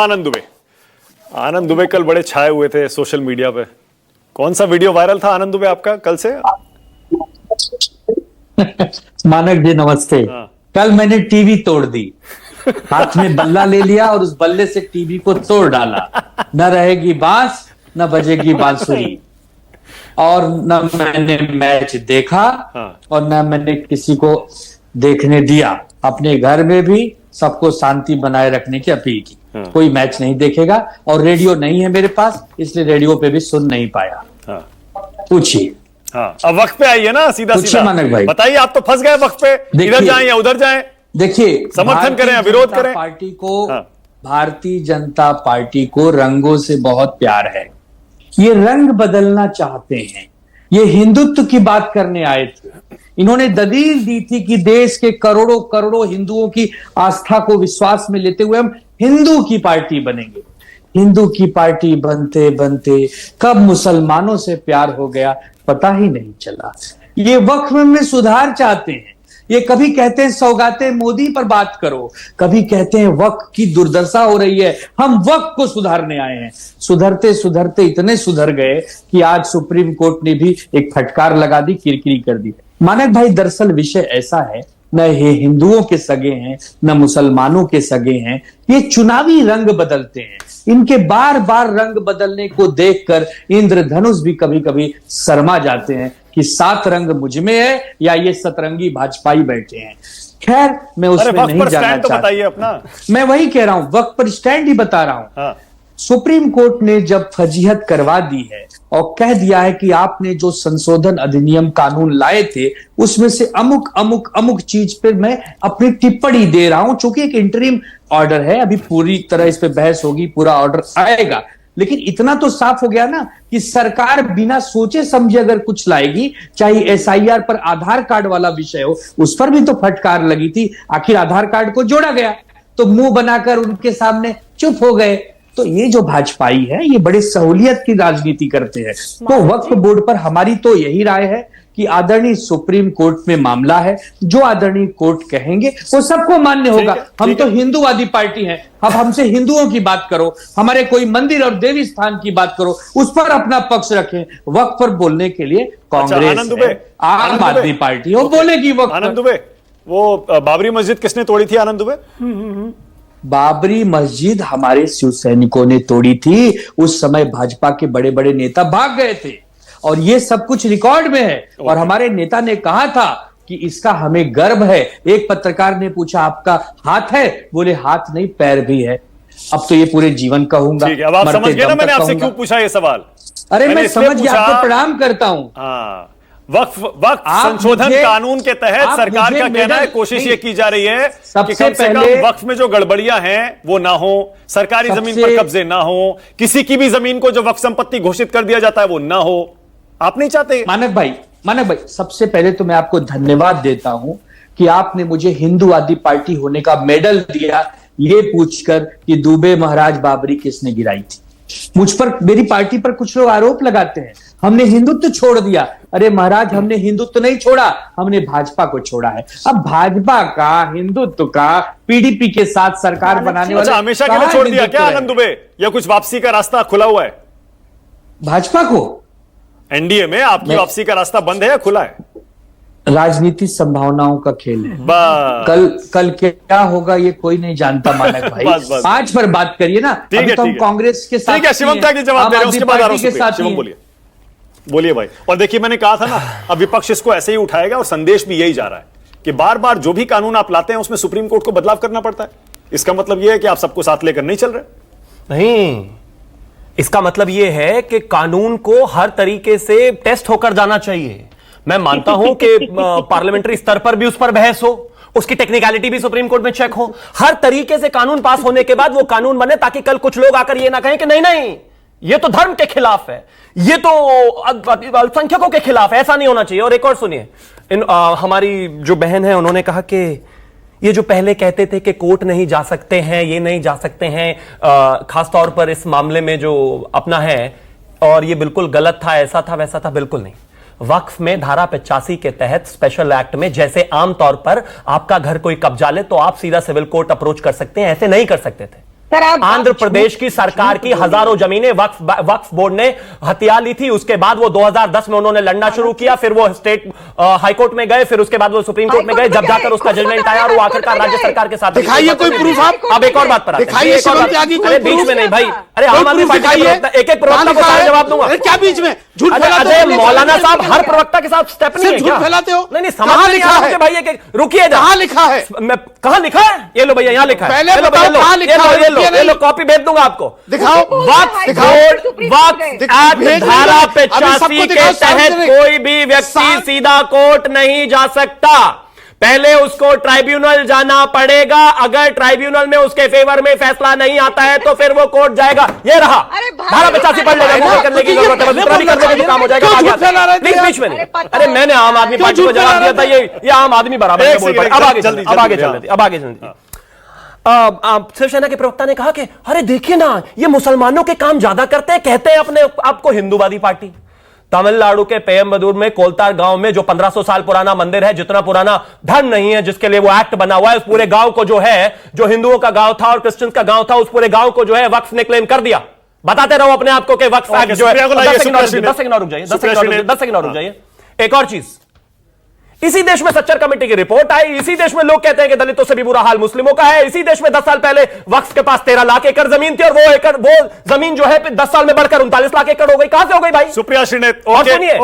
आनंद दुबे कल बड़े छाए हुए थे सोशल मीडिया पे। कौन सा वीडियो वायरल था आनंद दुबे आपका कल से? मानक जी नमस्ते। कल मैंने टीवी तोड़ दी, हाथ में बल्ला ले लिया और उस बल्ले से टीवी को तोड़ डाला। न रहेगी बांस न बजेगी बांसुरी, और न मैंने मैच देखा और न मैंने किसी को देखने दिया। अपने घर में भी सबको शांति बनाए रखने की अपील की। कोई मैच नहीं देखेगा, और रेडियो नहीं है मेरे पास, इसलिए रेडियो पे भी सुन नहीं पाया। पूछिए। अब वक्त पे आइए ना, सीधा सीधा मानक भाई बताइए। आप तो फंस गए वक्त पे, इधर जाएं या उधर जाएं। देखिए, समर्थन करें या विरोध करें। पार्टी को भारतीय जनता पार्टी को रंगों से बहुत प्यार है। ये रंग बदलना चाहते हैं। ये हिंदुत्व की बात करने आए थे। इन्होंने दलील दी थी कि देश के करोड़ों करोड़ों हिंदुओं की आस्था को विश्वास में लेते हुए हम हिंदू की पार्टी बनेंगे। हिंदू की पार्टी बनते बनते कब मुसलमानों से प्यार हो गया पता ही नहीं चला। ये वक्फ में सुधार चाहते हैं। ये कभी कहते हैं सौगाते मोदी पर बात करो, कभी कहते हैं वक्फ की दुर्दशा हो रही है, हम वक्फ को सुधारने आए हैं। सुधरते सुधरते इतने सुधर गए कि आज सुप्रीम कोर्ट ने भी एक फटकार लगा दी, किरकिरी कर दी। मानक भाई, दरअसल विषय ऐसा है, न ये हिंदुओं के सगे हैं न मुसलमानों के सगे हैं। ये चुनावी रंग बदलते हैं। इनके बार बार रंग बदलने को देखकर इंद्रधनुष भी कभी कभी शर्मा जाते हैं कि सात रंग मुझ में है या ये सतरंगी भाजपाई बैठे हैं। खैर, मैं उसमें नहीं जाना चाहता। अपना मैं वही कह रहा हूं, वक्त पर स्टैंड ही बता रहा हूं। सुप्रीम कोर्ट ने जब फजीहत करवा दी है और कह दिया है कि आपने जो संशोधन अधिनियम कानून लाए थे उसमें से अमुक अमुक अमुक चीज पर मैं अपनी टिप्पणी दे रहा हूं, चूंकि एक इंटरिम ऑर्डर है, अभी पूरी तरह इस पे बहस होगी, पूरा ऑर्डर आएगा। लेकिन इतना तो साफ हो गया ना कि सरकार बिना सोचे समझे अगर कुछ लाएगी, चाहे एसआईआर पर आधार कार्ड वाला विषय हो, उस पर भी तो फटकार लगी थी। आखिर आधार कार्ड को जोड़ा गया तो मुंह बनाकर उनके सामने चुप हो गए। तो ये जो भाजपाई है ये बड़ी सहूलियत की राजनीति करते हैं। तो वक्फ बोर्ड पर हमारी तो यही राय है कि आदरणीय सुप्रीम कोर्ट में मामला है, जो आदरणीय कोर्ट कहेंगे वो सबको मान्य होगा। हम तो हिंदूवादी पार्टी हैं। अब हमसे हिंदुओं की बात करो, हमारे कोई मंदिर और देवी स्थान की बात करो, उस पर अपना पक्ष रखें। वक्फ पर बोलने के लिए कांग्रेस है, आम आदमी पार्टी हो, बोलेगी वक्फ। आनंद दुबे, वो बाबरी मस्जिद किसने तोड़ी थी आनंद दुबे? बाबरी मस्जिद हमारे शिव सैनिकों ने तोड़ी थी। उस समय भाजपा के बड़े बड़े नेता भाग गए थे और ये सब कुछ रिकॉर्ड में है। और हमारे नेता ने कहा था कि इसका हमें गर्व है। एक पत्रकार ने पूछा आपका हाथ है? बोले हाथ नहीं पैर भी है। अब तो ये पूरे जीवन कहूंगा। अब आप समझ गए ना मैंने आपसे क्यों पूछा ये सवाल? अरे मैं समझ गया, आपको प्रणाम करता हूं। वक्फ संशोधन कानून के तहत सरकार का कहना है, कोशिश ये की जा रही है कि कम से कम वक्फ में जो गड़बड़ियां हैं वो ना हो, सरकारी जमीन पर कब्जे ना हो, किसी की भी जमीन को जो वक्फ संपत्ति घोषित कर दिया जाता है वो ना हो। आप नहीं चाहते? मानक भाई, सबसे पहले तो मैं आपको धन्यवाद देता हूं कि आपने मुझे हिंदूवादी पार्टी होने का मेडल दिया, ये पूछकर कि दुबे महाराज बाबरी किसने गिराई थी। मुझ पर, मेरी पार्टी पर कुछ लोग आरोप लगाते हैं हमने हिंदुत्व छोड़ दिया। अरे महाराज, हमने हिंदुत्व नहीं छोड़ा, हमने भाजपा को छोड़ा है। अब भाजपा का, हिंदुत्व का, पीडीपी के साथ सरकार बनाने वाले हमेशा के लिए छोड़ दिया क्या आनंद दुबे, या कुछ वापसी का रास्ता खुला हुआ है भाजपा को? एनडीए में आपकी वापसी का रास्ता बंद है या खुला है? राजनीति संभावनाओं का खेल है। कल क्या होगा ये कोई नहीं जानता मानक भाई। आज पर बात करिए ना। अभी तो हम कांग्रेस के साथ, ठीक है, शिवम त्यागी जवाब दे रहे हैं, उसके बाद शिवम बोलिए भाई। और देखिए, मैंने कहा था ना, अब विपक्ष इसको ऐसे ही उठाएगा और संदेश भी यही जा रहा है कि बार बार जो भी कानून आप लाते हैं उसमें सुप्रीम कोर्ट को बदलाव करना पड़ता है। इसका मतलब यह है कि आप सबको साथ लेकर नहीं चल रहे। नहीं, इसका मतलब यह है कि कानून को हर तरीके से टेस्ट होकर जाना चाहिए। मैं मानता हूं कि पार्लियामेंट्री स्तर पर भी उस पर बहस हो, उसकी टेक्निकलिटी भी सुप्रीम कोर्ट में चेक हो। हर तरीके से कानून पास होने के बाद वो कानून बने, ताकि कल कुछ लोग आकर ये ना कहें कि नहीं नहीं ये तो धर्म के खिलाफ है, ये तो अल्पसंख्यकों के खिलाफ है। ऐसा नहीं होना चाहिए। और एक और सुनिए, हमारी जो बहन है उन्होंने कहा कि ये जो पहले कहते थे कि कोर्ट नहीं जा सकते हैं, ये नहीं जा सकते हैं, खासतौर पर इस मामले में जो अपना है, और ये बिल्कुल गलत था, ऐसा था वैसा था। बिल्कुल नहीं। वक्फ में धारा 85 के तहत स्पेशल एक्ट में जैसे आमतौर पर आपका घर कोई कब्जा ले तो आप सीधा सिविल कोर्ट अप्रोच कर सकते हैं, ऐसे नहीं कर सकते थे। आंध्र प्रदेश की सरकार की हजारों जमीनें वक्फ बोर्ड ने हथिया ली थी। उसके बाद वो 2010 में उन्होंने लड़ना शुरू किया, फिर वो स्टेट हाईकोर्ट में गए, फिर उसके बाद वो सुप्रीम कोर्ट में गए, जब जाकर उसका जजमेंट आया और वो आखिरकार राज्य सरकार के साथ। दिखाइए कोई प्रूफ आप। अब एक और बात पर दिखाइए शिवम त्यागी कोई बीच में नहीं भाई, अरे आम आदमी पार्टी एक एक प्रवक्ता को सारा जवाब दूंगा। क्या बीच में झूठ फैलाते हो? मौलाना साहब हर प्रवक्ता के साथ स्टेप नहीं है, झूठ फैलाते हो? नहीं समझ लिखा है भाई, रुकिए, कहां लिखा है? कहां लिखा है? ये लो भैया, यहां लिखा है, पहले बताओ कहां लिखा है। ये लो कॉपी भेज दूंगा आपको, दिखाओ। वक्फ धारा 85 के तहत कोई भी व्यक्ति सीधा कोर्ट नहीं जा सकता, पहले उसको ट्राइब्यूनल जाना पड़ेगा। अगर ट्राइब्यूनल में उसके फेवर में फैसला नहीं आता है तो फिर वो कोर्ट जाएगा। ये रहा धारा 85 पढ़ लेगा, गूगल करने की जरूरत है, कर देगा, काम हो जाएगा। प्लीज बीच में नहीं, अरे मैंने आम आदमी पार्टी को जवाब दिया था, ये आम आदमी बराबर में बोल पड़े। अब आगे चलते शिवसेना के प्रवक्ता ने कहा कि अरे देखिए ना, ये मुसलमानों के काम ज्यादा करते हैं, कहते हैं अपने आपको हिंदूवादी पार्टी। तमिलनाडु के पेयम्बदूर में कोलतार गांव में जो 1500 साल पुराना मंदिर है, जितना पुराना धर्म नहीं है जिसके लिए वो एक्ट बना हुआ है, उस पूरे गांव को जो है, जो हिंदुओं का गांव था और क्रिश्चियंस का गांव था, उस पूरे गांव को जो है वक्फ ने क्लेम कर दिया। बताते रहो अपने आप को कि वक्फ एक्ट जो है। 10 सेकंड और रुक जाइए। एक और चीज, इसी देश में सच्चर कमेटी की रिपोर्ट आई, इसी देश में लोग कहते हैं कि दलितों से भी बुरा हाल मुस्लिमों का है। इसी देश में 10 साल पहले वक्फ के पास 13 लाख एकड़ जमीन थी और वो जमीन जो है 10 साल में बढ़कर 39 लाख एकड़ हो गई। कहां से हो गई भाई? सुप्रिया श्रीनेत, और सुनिए,